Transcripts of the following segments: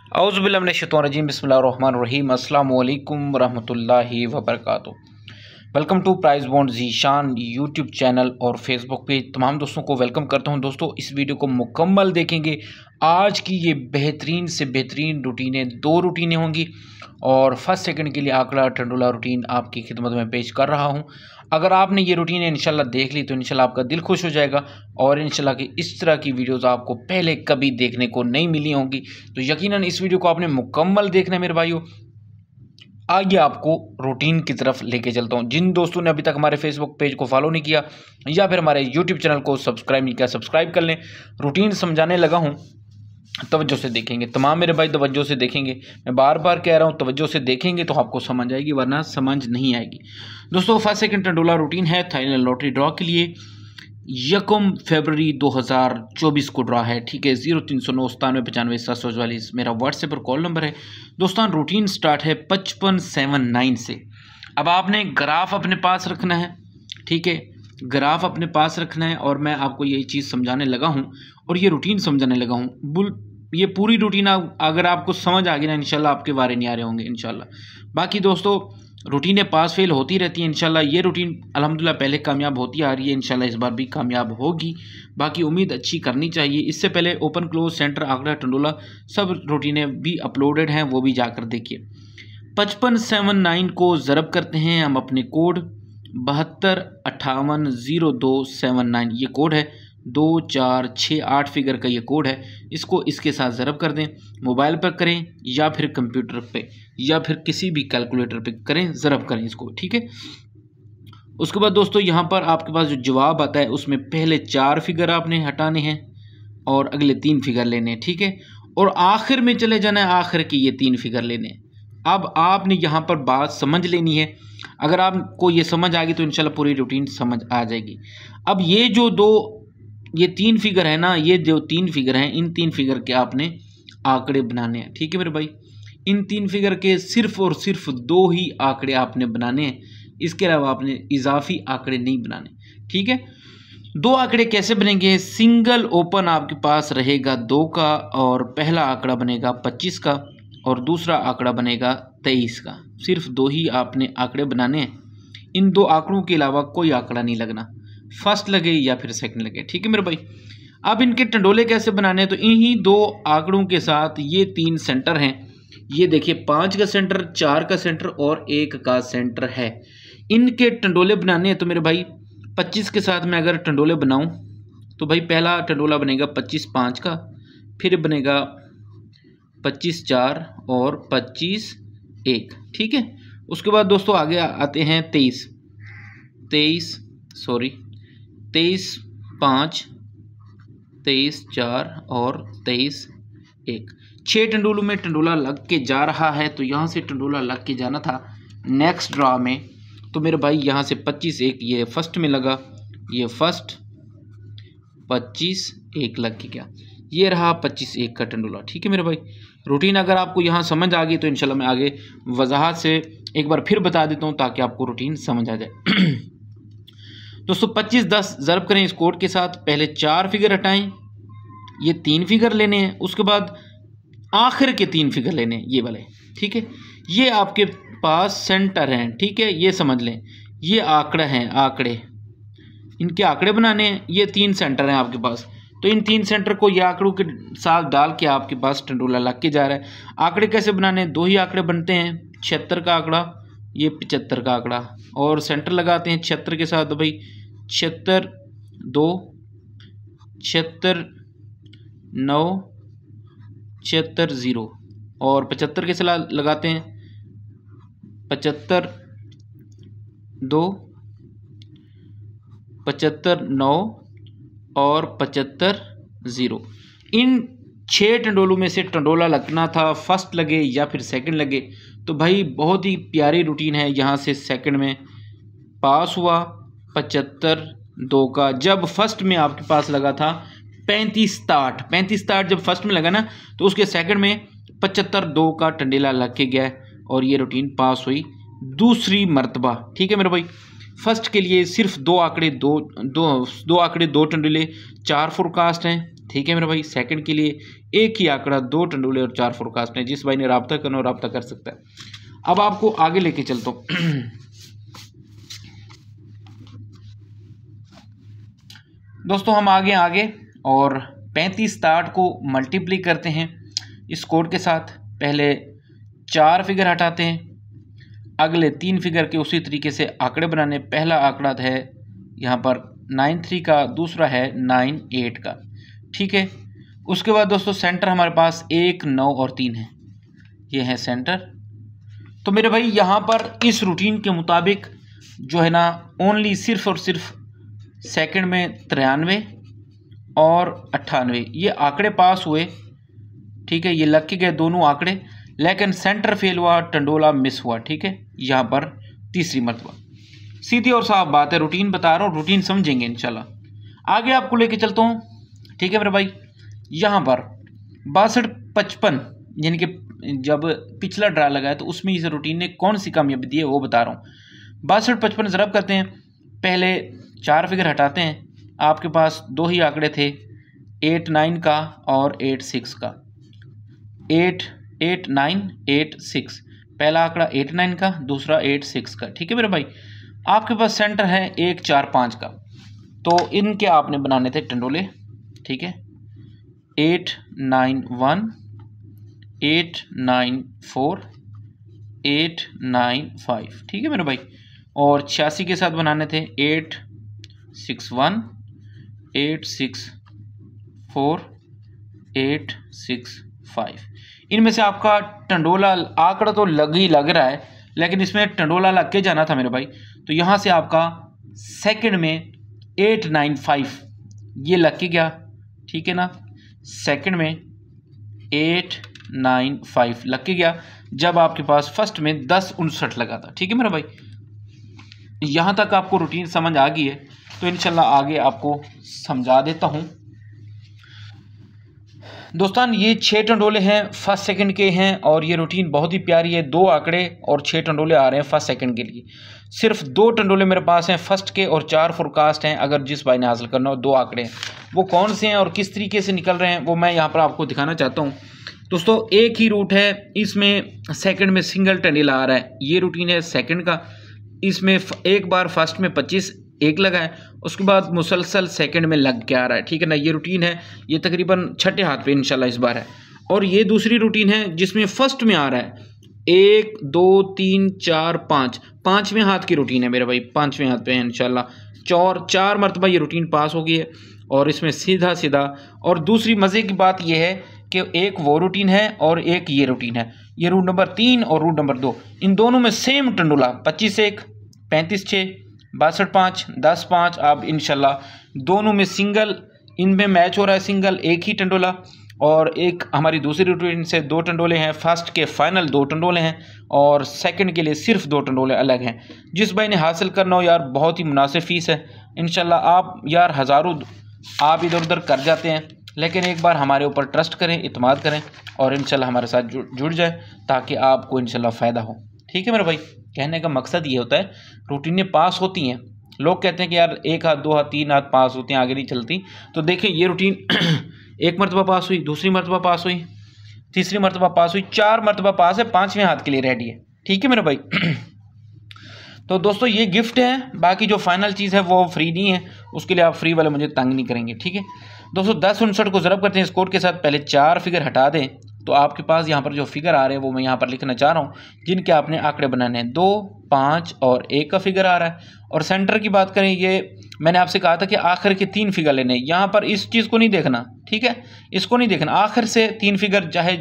औज़ुबिल्लाहि मिनश्शैतानिर्रजीम बिस्मिल्लाहिर्रहमानिर्रहीम अस्सलामु अलैकुम वरहमतुल्लाहि वबरकातुहू। Welcome to prize bond Zeeshan YouTube channel और फेसबुक पेज। तमाम दोस्तों को वेलकम करता हूं। दोस्तों, इस वीडियो को मुकम्मल देखेंगे। आज की ये बेहतरीन से बेहतरीन रूटीनें, 2 रूटीनें होंगी और फर्स्ट सेकंड के लिए आंकड़ा टंडोला रूटीन आपकी खिदमत में पेश कर रहा हूं। अगर आपने ये रूटीन इंशाल्लाह देख ली तो इंशाल्लाह आपका दिल खुश हो जाएगा और इंशाल्लाह की इस तरह की वीडियोस आपको पहले कभी देखने को नहीं मिली होंगी। तो यकीनन इस वीडियो को आपने मुकम्मल देखना है मेरे भाइयों। आइए आपको रूटीन की तरफ लेके चलता हूं। जिन दोस्तों ने अभी तक हमारे फेसबुक पेज को फॉलो नहीं किया या फिर हमारे यूट्यूब चैनल को सब्सक्राइब नहीं किया, सब्सक्राइब कर लें। रूटीन समझाने लगा हूं, तवज्जो से देखेंगे। तमाम मेरे भाई तवज्जो से देखेंगे। मैं बार बार कह रहा हूँ, तवज्जो से देखेंगे तो आपको समझ आएगी, वरना समझ नहीं आएगी। दोस्तों, फर्स्ट सेकंड टंडोला रूटीन है थाईलैंड लॉटरी ड्रॉ के लिए। 1 फरवरी 2024 को ड्रॉ है, ठीक है। 0309 97 95 744 मेरा व्हाट्सएप पर कॉल नंबर है। दोस्तों, रूटीन स्टार्ट है 5579 से। अब आपने ग्राफ अपने पास रखना है, ठीक है। ग्राफ अपने पास रखना है और मैं आपको ये चीज़ समझाने लगा हूँ और ये रूटीन समझाने लगा हूँ। ये पूरी रूटीन अगर आपको समझ आ गई ना, इंशाल्लाह आपके वारे नहीं आ रहे होंगे इंशाल्लाह। बाकी दोस्तों, रूटीनें पास फेल होती रहती हैं इंशाल्लाह। ये रूटीन अल्हम्दुलिल्लाह पहले कामयाब होती आ रही है, इंशाल्लाह इस बार भी कामयाब होगी। बाकी उम्मीद अच्छी करनी चाहिए। इससे पहले ओपन क्लोज सेंटर आंकड़ा टंडोला सब रूटीनें भी अपलोडेड हैं, वो भी जाकर देखिए। 5579 को ज़रब करते हैं हम अपने कोड 72580279, ये कोड है। 2468 फिगर का ये कोड है। इसको इसके साथ ज़रब कर दें। मोबाइल पर करें या फिर कंप्यूटर पे या फिर किसी भी कैलकुलेटर पे करें, ज़रब करें इसको, ठीक है। उसके बाद दोस्तों, यहाँ पर आपके पास जो जवाब आता है उसमें पहले 4 फिगर आपने हटाने हैं और अगले 3 फिगर लेने हैं, ठीक है। और आखिर में चले जाना है, आखिर के ये 3 फिगर लेने हैं। अब आपने यहाँ पर बात समझ लेनी है। अगर आपको ये समझ आ गई तो इंशाल्लाह पूरी रूटीन समझ आ जाएगी। अब ये 3 फिगर है ना, ये जो 3 फिगर हैं, इन 3 फिगर के आपने आंकड़े बनाने हैं, ठीक है मेरे भाई। इन 3 फिगर के सिर्फ और सिर्फ 2 ही आंकड़े आपने बनाने हैं। इसके अलावा आपने इजाफी आंकड़े नहीं बनाने, ठीक है। 2 आंकड़े कैसे बनेंगे? सिंगल ओपन आपके पास रहेगा 2 का और पहला आंकड़ा बनेगा 25 का और दूसरा आंकड़ा बनेगा 23 का। सिर्फ 2 ही आपने आंकड़े बनाने हैं। इन 2 आंकड़ों के अलावा कोई आंकड़ा नहीं लगना, फर्स्ट लगे या फिर सेकंड लगे, ठीक है मेरे भाई। अब इनके टंडोले कैसे बनाने हैं? तो इन्हीं 2 आंकड़ों के साथ ये 3 सेंटर हैं। ये देखिए, 5 का सेंटर, 4 का सेंटर और 1 का सेंटर है। इनके टंडोले बनाने हैं। तो मेरे भाई 25 के साथ मैं अगर टंडोले बनाऊं तो भाई पहला टंडोला बनेगा 25 5 का, फिर बनेगा 25 4 और 25 1, ठीक है। उसके बाद दोस्तों आगे आते हैं 23 5 23 4 और 23 1। 6 टंडोलों में टंडोला लग के जा रहा है, तो यहाँ से टंडोला लग के जाना था नेक्स्ट ड्रॉ में। तो मेरे भाई यहाँ से 25 1 ये फर्स्ट में लगा, ये फर्स्ट 25 1 लग के गया। ये रहा 25 1 का टंडोला, ठीक है मेरे भाई। रूटीन अगर आपको यहाँ समझ आ गई तो इंशाल्लाह मैं आगे वजाहत से एक बार फिर बता देता हूँ ताकि आपको रूटीन समझ आ जाए। दोस्तों, 25 10 ज़रब करें इस कोड के साथ। पहले 4 फिगर हटाएं, ये 3 फिगर लेने हैं। उसके बाद आखिर के 3 फिगर लेने हैं, ये वाले, ठीक है। ये आपके पास सेंटर हैं, ठीक है, ये समझ लें। ये आंकड़ा हैं, आंकड़े, इनके आंकड़े बनाने हैं। ये 3 सेंटर हैं आपके पास, तो इन 3 सेंटर को ये आंकड़ों के साथ डाल के आपके पास टंडोला लग के जा रहा है। आंकड़े कैसे बनाने हैं? 2 ही आंकड़े बनते हैं, 76 का आंकड़ा, ये 75 का आंकड़ा, और सेंटर लगाते हैं 76 के साथ। तो भाई 76 2 76 9 76 0 और 75 के साथ लगाते हैं 75 2 75 9 और 75 0। इन 6 टंडोलों में से टंडोला लगना था, फर्स्ट लगे या फिर सेकंड लगे। तो भाई बहुत ही प्यारी रूटीन है। यहाँ से सेकंड में पास हुआ 75 2 का, जब फर्स्ट में आपके पास लगा था 35 60 जब फर्स्ट में लगा ना, तो उसके सेकंड में 75 2 का टंडेला लग के गया और ये रूटीन पास हुई दूसरी मर्तबा, ठीक है मेरे भाई। फर्स्ट के लिए सिर्फ 2 आंकड़े 2 टंडोले, 4 फोरकास्ट हैं ठीक है मेरे भाई। सेकंड के लिए एक ही आंकड़ा, 2 टंडोले और 4 फोरकास्ट हैं। जिस भाई ने रब्ता करना हो रब्ता कर सकता है। अब आपको आगे लेके चलता हूँ। दोस्तों हम आगे और 35 को मल्टीप्लाई करते हैं इस कोड के साथ। पहले 4 फिगर हटाते हैं, अगले 3 फिगर के उसी तरीके से आंकड़े बनाने। पहला आंकड़ा है यहाँ पर 93 का, दूसरा है 98 का, ठीक है। उसके बाद दोस्तों सेंटर हमारे पास 1, 9 और 3 है, ये है सेंटर। तो मेरे भाई यहाँ पर इस रूटीन के मुताबिक जो है ना ओनली सिर्फ और सिर्फ सेकंड में 93 और 98 ये आंकड़े पास हुए, ठीक है। ये लग के गए दोनों आंकड़े, लेकिन सेंटर फेल हुआ, टंडोला मिस हुआ, ठीक है। यहाँ पर तीसरी मरतबा। सीधी और साफ बात है, रूटीन बता रहा हूँ, रूटीन समझेंगे इंशाल्लाह। आगे आपको लेके चलता हूँ, ठीक है मेरे भाई। यहाँ पर 62-55 यानी कि जब पिछला ड्रा लगा है तो उसमें इस रूटीन ने कौन सी कामयाबी दी है वो बता रहा हूँ। 62-55 ज़रब करते हैं, पहले 4 फिगर हटाते हैं। आपके पास 2 ही आंकड़े थे, 8-9 का और 8-6 का। 8-9-8-6 पहला आंकड़ा 8-9 का, दूसरा 8-6 का, ठीक है मेरे भाई। आपके पास सेंटर है 1-4-5 का, तो इनके आपने बनाने थे टंडोले, ठीक है। 8-9-1, 8-9-4, 8-9-5, ठीक है मेरे भाई। और 86 के साथ बनाने थे 8-6-1, 8-6-4, 8-6-5। इनमें से आपका टंडोला आंकड़ा तो लग रहा है, लेकिन इसमें टंडोला लग के जाना था मेरे भाई। तो यहाँ से आपका सेकंड में 8-9-5 ये लग के गया, ठीक है ना। सेकंड में 8-9-5 लग के गया, जब आपके पास फर्स्ट में 10-59 लगा था, ठीक है मेरा भाई। यहाँ तक आपको रूटीन समझ आ गई है, तो इंशाल्लाह आगे आपको समझा देता हूँ। दोस्तान ये 6 टंडोले हैं, फर्स्ट सेकंड के हैं, और ये रूटीन बहुत ही प्यारी है। 2 आंकड़े और 6 टंडोले आ रहे हैं फर्स्ट सेकंड के लिए। सिर्फ 2 टंडोले मेरे पास हैं फर्स्ट के, और 4 फोरकास्ट हैं अगर जिस भाई ने हासिल करना हो। 2 आंकड़े हैं, वो कौन से हैं और किस तरीके से निकल रहे हैं वो मैं यहाँ पर आपको दिखाना चाहता हूँ। दोस्तों एक ही रूट है, इसमें सेकंड में सिंगल टंडोला आ रहा है, ये रूटीन है सेकंड का। इसमें एक बार फर्स्ट में 25 एक लगा है, उसके बाद मुसलसल सेकंड में लग के आ रहा है, ठीक है ना। ये रूटीन है, ये तकरीबन छठे हाथ पे इंशाल्लाह इस बार है। और ये दूसरी रूटीन है जिसमें फर्स्ट में आ रहा है 1, 2, 3, 4, 5, 5वें हाथ की रूटीन है मेरे भाई, 5वें हाथ पे है इंशाल्लाह। 4 मरतबा ये रूटीन पास हो गई है, और इसमें सीधा सीधा। और दूसरी मज़े की बात यह है कि एक वो रूटीन है और एक ये रूटीन है। ये रूट नंबर 3 और रूट नंबर 2, इन दोनों में सेम टंडोला 25-1, 35-6, 62-5, 10-5। आप इंशाल्लाह दोनों में सिंगल, इनमें मैच हो रहा है सिंगल, एक ही टंडोला। और एक हमारी दूसरी रूटीन से 2 टंडोले हैं, फर्स्ट के फाइनल 2 टंडोले हैं, और सेकंड के लिए सिर्फ 2 टंडोले अलग हैं। जिस भाई ने हासिल करना हो यार, बहुत ही मुनासिब फीस है इंशाल्लाह। आप यार हज़ारों आप इधर उधर कर जाते हैं, लेकिन एक बार हमारे ऊपर ट्रस्ट करें, इत्मीनान करें, और इंशाल्लाह हमारे साथ जुड़ जाए, ताकि आपको इंशाल्लाह फ़ायदा हो, ठीक है मेरे भाई। कहने का मकसद ये होता है, रूटीनें पास होती हैं। लोग कहते हैं कि यार 1 हाथ 2 हाथ 3 हाथ पास होती हैं, आगे नहीं चलती। तो देखें ये रूटीन 1 मरतबा पास हुई, दूसरी मरतबा पास हुई, तीसरी मरतबा पास हुई, 4 मरतबा पास है, 5वें हाथ के लिए रेडी है, ठीक है मेरे भाई। तो दोस्तों ये गिफ्ट है, बाकी जो फाइनल चीज़ है वो फ्री नहीं है, उसके लिए आप फ्री वाले मुझे तंग नहीं करेंगे, ठीक है दोस्तों। 10-59 को ज़रब करते हैं इस कोड के साथ। पहले 4 फिगर हटा दें, तो आपके पास यहाँ पर जो फिगर आ रहे हैं वो मैं यहाँ पर लिखना चाह रहा हूँ, जिनके आपने आंकड़े बनाने हैं। 2, 5 और 1 का फिगर आ रहा है। और सेंटर की बात करें, ये मैंने आपसे कहा था कि आखिर के 3 फिगर लेने, यहाँ पर इस चीज़ को नहीं देखना, ठीक है, इसको नहीं देखना। आखिर से 3 फिगर चाहे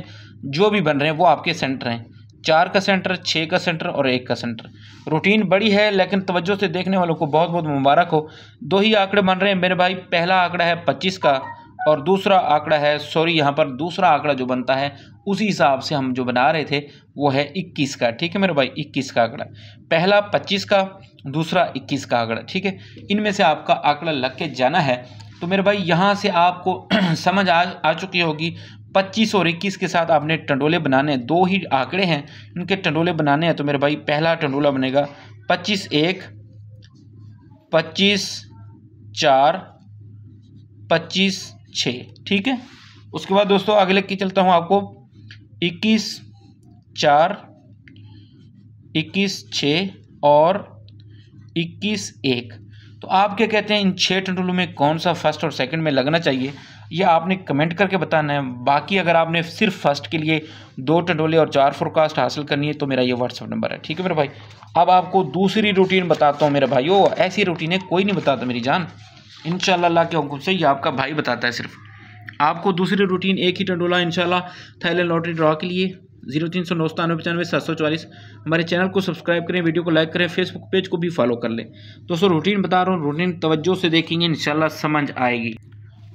जो भी बन रहे हैं वो आपके सेंटर हैं। 4 का सेंटर, 6 का सेंटर और 1 का सेंटर। रूटीन बड़ी है, लेकिन तवज्जो से देखने वालों को बहुत बहुत मुबारक हो। 2 ही आंकड़े बन रहे हैं मेरे भाई। पहला आंकड़ा है 25 का, और दूसरा आंकड़ा है, सॉरी यहाँ पर दूसरा आंकड़ा जो बनता है उसी हिसाब से हम जो बना रहे थे वो है 21 का, ठीक है मेरे भाई। 21 का आंकड़ा, पहला 25 का, दूसरा 21 का आंकड़ा, ठीक है। इनमें से आपका आंकड़ा लग के जाना है। तो मेरे भाई यहाँ से आपको समझ आ चुकी होगी। 25 और 21 के साथ आपने टंडोले बनाने हैं। 2 ही आंकड़े हैं, इनके टंडोले बनाने हैं। तो मेरे भाई पहला टंडोला बनेगा 25-1, 25-4, 25 6, ठीक है। उसके बाद दोस्तों आगे लेके चलता हूँ आपको 21 4, 21 6 और 21 1। तो आप क्या कहते हैं इन 6 टंडोलों में कौन सा फर्स्ट और सेकंड में लगना चाहिए, ये आपने कमेंट करके बताना है। बाकी अगर आपने सिर्फ फर्स्ट के लिए 2 टंडोले और 4 फोरकास्ट हासिल करनी है तो मेरा ये व्हाट्सअप नंबर है, ठीक है मेरे भाई। अब आपको दूसरी रूटीन बताता हूँ मेरे भाई। ऐसी रूटीनें कोई नहीं बताता मेरी जान, इंशाल्लाह अल्लाह के हुक्म से ये आपका भाई बताता है। सिर्फ आपको दूसरी रूटीन एक ही टंडोला इंशाल्लाह थाईलैंड लॉटरी ड्रॉ के लिए 039995 हमारे चैनल को सब्सक्राइब करें, वीडियो को लाइक करें, फेसबुक पेज को भी फॉलो कर लें। दोस्तों रूटीन बता रहा हूँ, रूटीन तवज्जो से देखेंगे इंशाल्लाह समझ आएगी।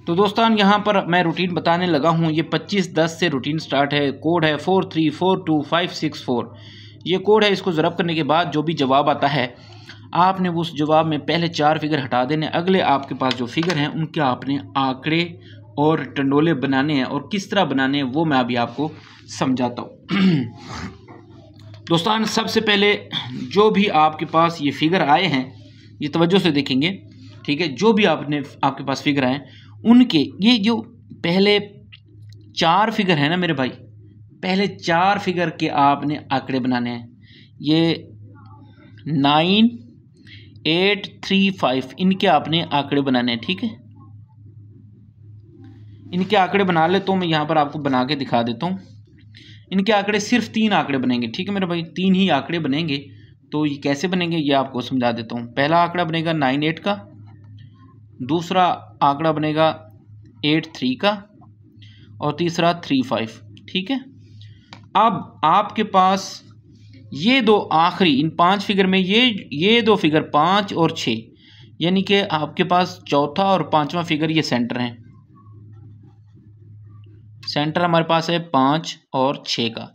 तो दोस्तों यहाँ पर मैं रूटीन बताने लगा हूँ। ये 25-10 से रूटीन स्टार्ट है। कोड है 4342564। ये कोड है, इसको ज़रब करने के बाद जो भी जवाब आता है आपने उस जवाब में पहले 4 फिगर हटा देने। अगले आपके पास जो फिगर हैं उनके आपने आंकड़े और टंडोले बनाने हैं, और किस तरह बनाने हैं वो मैं अभी आपको समझाता हूँ। दोस्तों सबसे पहले जो भी आपके पास ये फिगर आए हैं, ये तवज्जो से देखेंगे, ठीक है। जो भी आपके पास फिगर आए उनके ये जो पहले 4 फिगर है ना मेरे भाई, पहले 4 फिगर के आपने आंकड़े बनाने हैं। ये 9 8 3 5 इनके आपने आंकड़े बनाने हैं, ठीक है। इनके आंकड़े बना ले तो मैं यहाँ पर आपको बना के दिखा देता हूँ। इनके आंकड़े सिर्फ 3 आंकड़े बनेंगे, ठीक है मेरे भाई, 3 ही आंकड़े बनेंगे। तो ये कैसे बनेंगे ये आपको समझा देता हूँ। पहला आंकड़ा बनेगा 9 8 का, दूसरा आंकड़ा बनेगा 8 3 का, और तीसरा 3 5, ठीक है। अब आपके पास ये 2 आखिरी इन 5 फिगर में ये 2 फिगर 5 और 6, यानी कि आपके पास चौथा और 5वां फिगर ये सेंटर हैं। सेंटर हमारे पास है 5 और 6 का,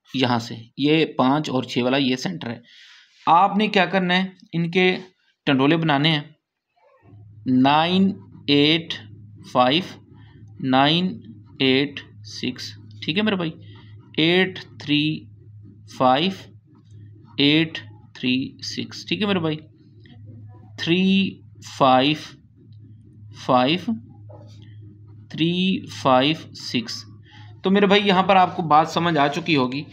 यहाँ से ये 5 और 6 वाला ये सेंटर है। आपने क्या करना है, इनके टंडोले बनाने हैं। 9 8 5 9 8 6, ठीक है मेरे भाई। 8 3 5 8 3 6, ठीक है मेरे भाई। 3 5 5 3 5 6। तो मेरे भाई यहाँ पर आपको बात समझ आ चुकी होगी।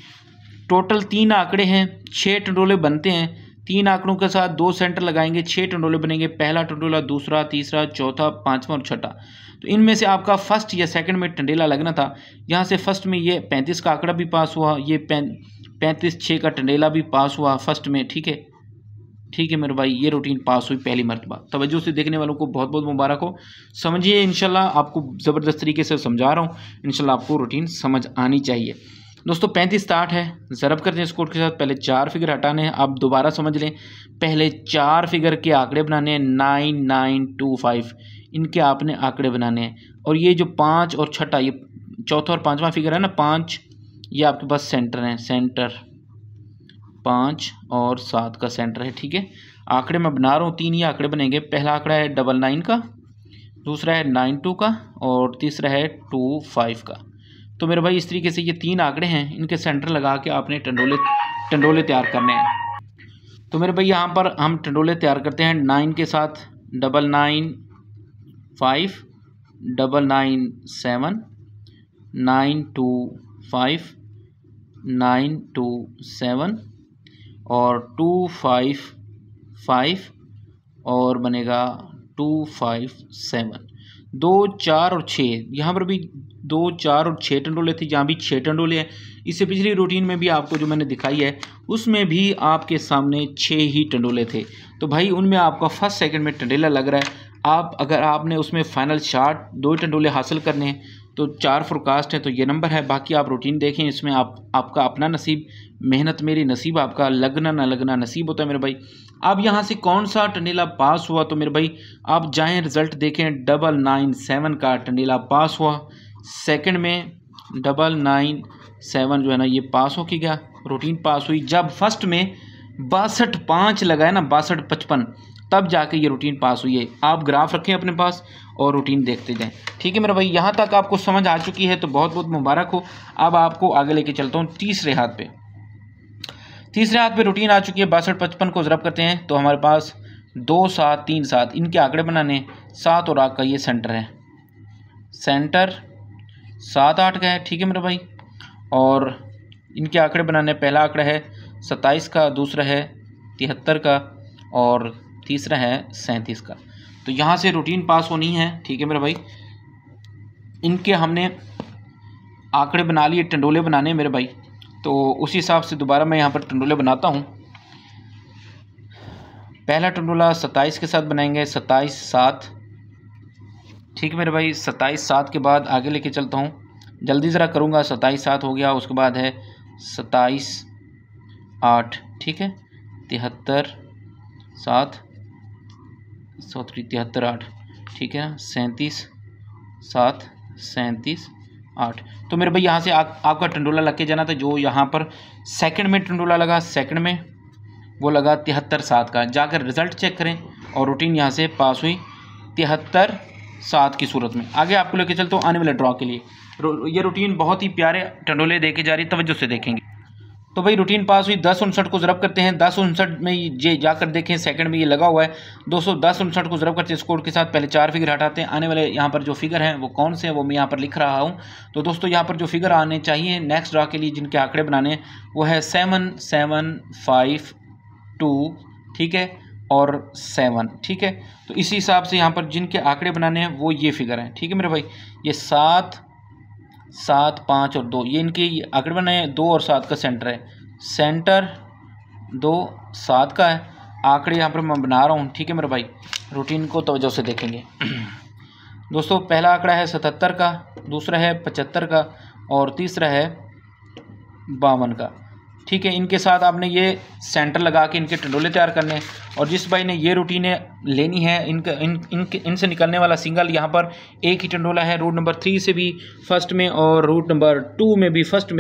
टोटल 3 आंकड़े हैं, 6 टंडोले बनते हैं। 3 आंकड़ों के साथ 2 सेंटर लगाएंगे, 6 टंडोले बनेंगे। पहला टंडोला, दूसरा, तीसरा, चौथा, 5वां और 6ठा। तो इनमें से आपका फर्स्ट या सेकंड में टंडेला लगना था। यहाँ से फर्स्ट में ये 35 का आंकड़ा भी पास हुआ, ये 35 6 का टंडेला भी पास हुआ फर्स्ट में, ठीक है। ठीक है मेरे भाई, ये रूटीन पास हुई पहली मरतबा। तवज्जो से देखने वालों को बहुत बहुत मुबारक हो। समझिए, इंशाल्लाह आपको ज़बरदस्त तरीके से समझा रहा हूँ। इंशाल्लाह आपको रूटीन समझ आनी चाहिए। दोस्तों 35 60 है, ज़रब करते हैं इस कोड के साथ। पहले 4 फिगर हटाने हैं। आप दोबारा समझ लें, पहले 4 फिगर के आंकड़े बनाने हैं। 9 9 2 5 इनके आपने आंकड़े बनाने हैं। और ये जो 5 और 6ठा, ये चौथा और 5वां फिगर है ना, 5 ये आपके पास सेंटर हैं। सेंटर 5 और 7 का सेंटर है, ठीक है। आंकड़े मैं बना रहा हूँ, 3 ही आंकड़े बनेंगे। पहला आंकड़ा है 99 का, दूसरा है 92 का, और तीसरा है 25 का। तो मेरे भाई इस तरीके से ये 3 आंकड़े हैं, इनके सेंटर लगा के आपने टंडोले तैयार करने हैं। तो मेरे भाई यहाँ पर हम टंडोले तैयार करते हैं। 9 के साथ 99 5 99 7 9 2 5 9 2 7 और 2 5 5 और बनेगा 2 5 7। 2 4 और 6, यहाँ पर भी 2 4 और 6 टंडोले थे, यहाँ भी 6 टंडोले हैं। इससे पिछली रूटीन में भी आपको जो मैंने दिखाई है उसमें भी आपके सामने 6 ही टंडोले थे। तो भाई उनमें आपका फर्स्ट सेकंड में टंडेला लग रहा है। अगर आपने उसमें फाइनल शार्ट 2 टंडोले हासिल करने हैं तो 4 फोरकास्ट है, तो ये नंबर है। बाकी आप रूटीन देखें, इसमें आपका अपना नसीब, मेहनत मेरी नसीब आपका, लगना ना लगना नसीब होता है मेरे भाई। अब यहाँ से कौन सा टंडेला पास हुआ, तो मेरे भाई आप जाएं रिज़ल्ट देखें। 997 का टंडेला पास हुआ। सेकंड में 997 जो है ना ये पास हो के गया, रूटीन पास हुई। जब फर्स्ट में 62 5 लगाए ना, 62 55, तब जाके ये रूटीन पास हुई है। आप ग्राफ रखें अपने पास और रूटीन देखते जाएं, ठीक है मेरे भाई। यहाँ तक आपको समझ आ चुकी है तो बहुत बहुत मुबारक हो। अब आपको आगे लेके चलता हूँ तीसरे हाथ पे। तीसरे हाथ पे रूटीन आ चुकी है। 62 55 को ज़रब करते हैं तो हमारे पास 2 7 3 7 इनके आंकड़े बनाने। 7 और 8 का ये सेंटर है। सेंटर 7 8 का है, ठीक है मेरे भाई। और इनके आंकड़े बनाने, पहला आंकड़ा है 27 का, दूसरा है 73 का और तीसरा है 37 का। तो यहाँ से रूटीन पास होनी है, ठीक है मेरे भाई। इनके हमने आंकड़े बना लिए, टंडोले बनाने मेरे भाई। तो उसी हिसाब से दोबारा मैं यहाँ पर टंडोले बनाता हूँ। पहला टंडोला 27 के साथ बनाएंगे, 27 7, ठीक है मेरे भाई। 27 7 के बाद आगे लेके चलता हूँ, जल्दी ज़रा करूँगा। 27 7 हो गया, उसके बाद है 27 8, ठीक है। 73 7 73 8, ठीक है। 37 7 37 8। तो मेरे भाई यहाँ से आपका टंडोला लग के जाना था। जो यहाँ पर सेकंड में टंडोला लगा, सेकंड में वो लगा 73 7 का। जाकर रिज़ल्ट चेक करें और रूटीन यहाँ से पास हुई 73 7 की सूरत में। आगे आपको लेके चलता हूँ आने वाले ड्रॉ के लिए। ये रूटीन बहुत ही प्यारे टंडोले देके जा रही है, तवज्जो से देखेंगे। तो भाई रूटीन पास हुई। 10 59 को ज़रब करते हैं। 10 59 में ये जाकर देखें, सेकंड में ये लगा हुआ है 200। 10 59 को ज़रब करते हैं स्कोर के साथ। पहले 4 फिगर हटाते हैं। आने वाले यहाँ पर जो फिगर हैं वो कौन से हैं वो मैं यहाँ पर लिख रहा हूँ। तो दोस्तों यहाँ पर जो फिगर आने चाहिए नेक्स्ट ड्रॉ के लिए, जिनके आंकड़े बनाने हैं, वो है 7 7 5 2, ठीक है, और 7, ठीक है। तो इसी हिसाब से यहाँ पर जिनके आंकड़े बनाने हैं वो ये फिगर हैं, ठीक है मेरे भाई। ये 7 7 5 और 2, ये इनके आंकड़े बनाए हैं। 2 और 7 का सेंटर है, सेंटर 2 7 का है। आंकड़े यहाँ पर मैं बना रहा हूँ, ठीक है मेरे भाई। रूटीन को तवज्जो से देखेंगे। दोस्तों पहला आंकड़ा है 77 का, दूसरा है 75 का और तीसरा है 52 का, ठीक है। इनके साथ आपने ये सेंटर लगा के इनके टंडोले तैयार करने हैं। और जिस भाई ने ये रूटीनें लेनी है, इनसे निकलने वाला सिंगल यहाँ पर एक ही टंडोला है। रूट नंबर 3 से भी फर्स्ट में और रूट नंबर 2 में भी फर्स्ट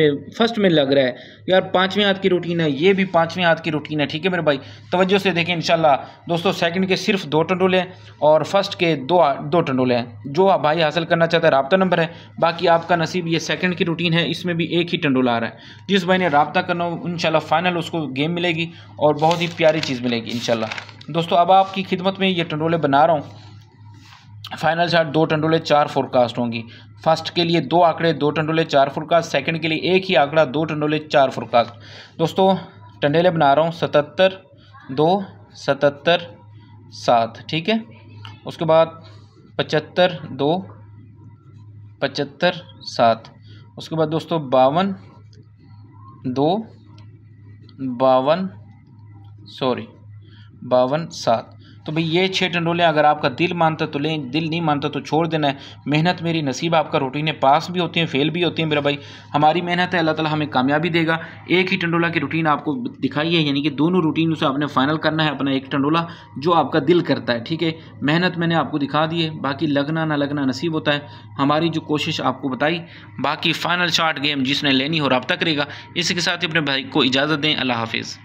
में लग रहा है यार। 5वें हाथ की रूटीन है, ये भी 5वें हाथ की रूटीन है, ठीक है मेरे भाई। तवज्जो से देखें इंशाल्लाह। दोस्तों सेकंड के सिर्फ 2 टंडोले हैं और फर्स्ट के दो टंडोले हैं। जो भाई हासिल करना चाहता है राब्ता नंबर है, बाकी आपका नसीब। ये सेकंड की रूटीन है, इसमें भी एक ही टंडोला आ रहा है। जिस भाई ने राब्ता करना हो इंशाल्लाह फाइनल उसको गेम मिलेगी और बहुत ही प्यारी चीज़ मिलेगी इंशाल्लाह। दोस्तों अब आपकी खिदमत में ये टंडोले बना रहा हूँ। फाइनल चार्ट 2 टंडोले 4 फोरकास्ट होंगी। फर्स्ट के लिए 2 आंकड़े 2 टंडोले 4 फोरकास्ट, सेकंड के लिए एक ही आंकड़ा 2 टंडोले 4 फोरकास्ट। दोस्तों टंडोले बना रहा हूँ 77 2 77 7, ठीक है। उसके बाद 75 2 75 7। उसके बाद दोस्तों 52 2 52 7। तो भाई ये 6 टंडोले अगर आपका दिल मानता तो लें, दिल नहीं मानता तो छोड़ देना है। मेहनत मेरी नसीब आपका। रूटीनें पास भी होती हैं, फेल भी होती हैं मेरा भाई। हमारी मेहनत है, अल्लाह ताला हमें कामयाबी देगा। एक ही टंडोला की रूटीन आपको दिखाई है, यानी कि दोनों रूटीन उसे आपने फाइनल करना है अपना एक टंडोला जो आपका दिल करता है, ठीक है। मेहनत मैंने आपको दिखा दी है, बाकी लगना ना लगना नसीब होता है। हमारी जो कोशिश आपको बताई, बाकी फाइनल चार्ट गेम जिसने लेनी हो रब्ता करेगा। इसी के साथ ही अपने भाई को इजाज़त दें। अल्लाह हाफिज़।